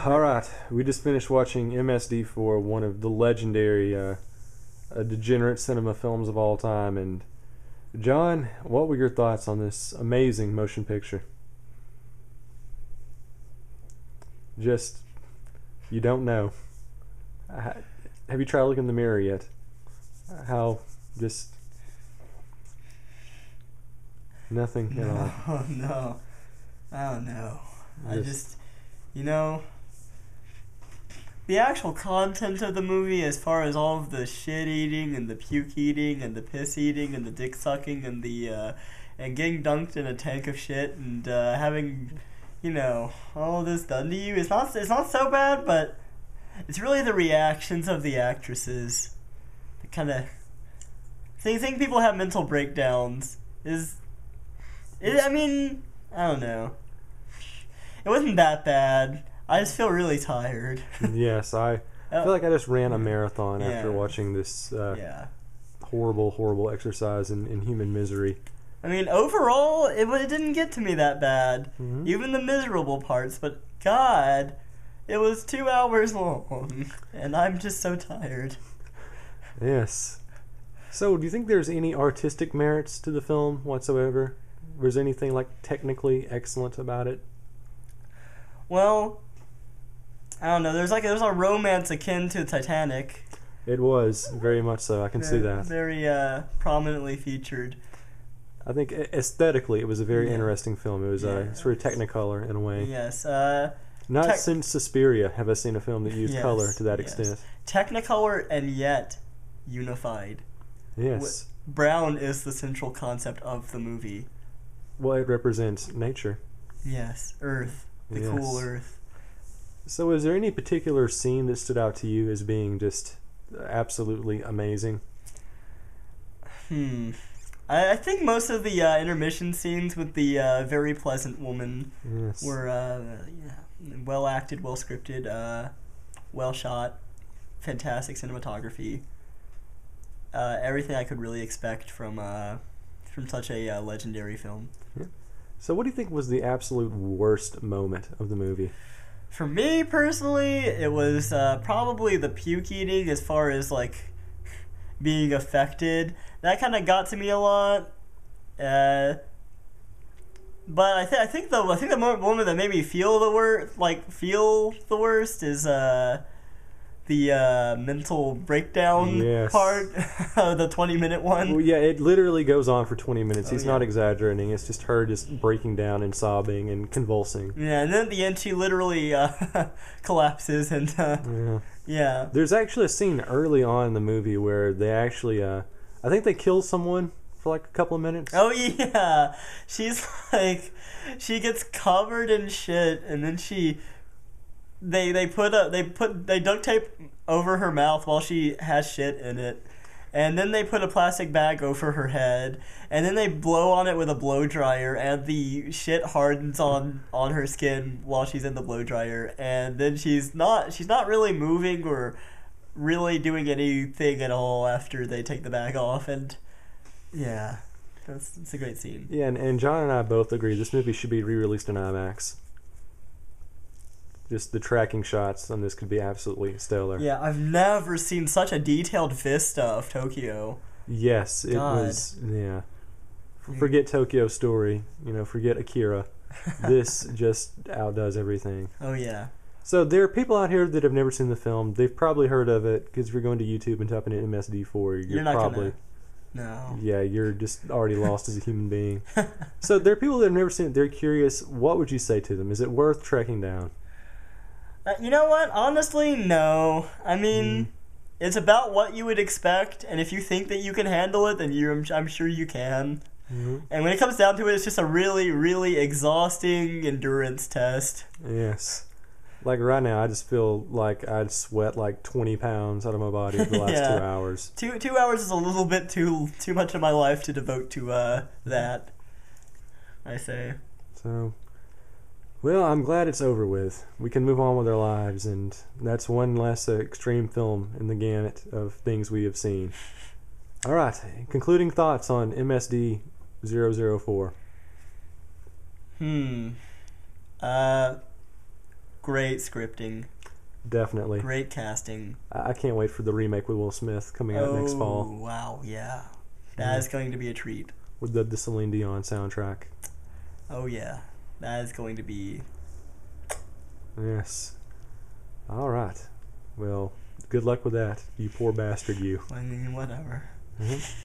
All right, we just finished watching MSD-004, one of the legendary degenerate cinema films of all time. And John, what were your thoughts on this amazing motion picture? Just, you don't know. Have you tried looking in the mirror yet? How just nothing at all? Oh no, I don't know. The actual content of the movie, as far as all of the shit eating and the puke eating and the piss eating and the dick sucking and the and getting dunked in a tank of shit and having, all of this done to you, it's not so bad, but it's really the reactions of the actresses that kind of think people have mental breakdowns. I don't know. It wasn't that bad. I just feel really tired. Yes, I feel like I just ran a marathon after watching this horrible, horrible exercise in human misery. I mean, overall, it didn't get to me that bad. Mm-hmm. Even the miserable parts, but God, it was 2 hours long, and I'm just so tired. Yes. So, do you think there's any artistic merits to the film whatsoever? Was anything technically excellent about it? Well, I don't know. There's a romance akin to Titanic. It was very much so. I can see that. Very prominently featured. I think aesthetically, it was a very interesting film. It was sort of Technicolor in a way. Yes. Not since Suspiria have I seen a film that used color to that extent. Technicolor and yet unified. Yes. Brown is the central concept of the movie. Well, it represents nature. Yes, Earth. The cool Earth. So is there any particular scene that stood out to you as being just absolutely amazing? I think most of the intermission scenes with the very pleasant woman were well acted, well scripted, well shot, fantastic cinematography. Everything I could really expect from such a legendary film. Yeah. So what do you think was the absolute worst moment of the movie? For me, personally, it was probably the puke eating as far as, being affected. That kind of got to me a lot. But I think the moment that made me feel the worst is the mental breakdown part of the 20-minute one. Well, yeah, it literally goes on for 20 minutes. He's not exaggerating. It's just her just breaking down and sobbing and convulsing. Yeah, and then at the end she literally collapses and There's actually a scene early on in the movie where they actually I think they kill someone for a couple of minutes. Oh yeah. She's she gets covered in shit and then they duct tape over her mouth while she has shit in it, and then they put a plastic bag over her head, and then they blow on it with a blow dryer, and the shit hardens on her skin while she's in the blow dryer, and then she's not really moving or really doing anything at all after they take the bag off, and it's a great scene. Yeah, and John and I both agree this movie should be re-released in IMAX. Just the tracking shots on this could be absolutely stellar. Yeah, I've never seen such a detailed vista of Tokyo. Yes, it was. Yeah. Forget Tokyo Story. Forget Akira. This just outdoes everything. Oh yeah. So there are people out here that have never seen the film. They've probably heard of it because if you're going to YouTube and typing in MSD-004, you're not probably. No. Yeah, you're just already lost as a human being. So there are people that have never seen it. They're curious. What would you say to them? Is it worth tracking down? You know what? Honestly, no. I mean, it's about what you would expect, and if you think that you can handle it, then I'm sure you can. Mm-hmm. And when it comes down to it, it's just a really, really exhausting endurance test. Yes. Right now, I just feel like I'd sweat 20 pounds out of my body for the last 2 hours. 2 hours is a little bit too much of my life to devote to that, I say. So... Well, I'm glad it's over with. We can move on with our lives, and that's one less extreme film in the gamut of things we have seen. All right, concluding thoughts on MSD-004. Great scripting. Definitely. Great casting. I can't wait for the remake with Will Smith coming out next fall. Oh, wow, yeah. That is going to be a treat. With the Celine Dion soundtrack. Oh, yeah. That is going to be... Yes. All right. Well, good luck with that, you poor bastard, you. I mean, whatever. Mm-hmm.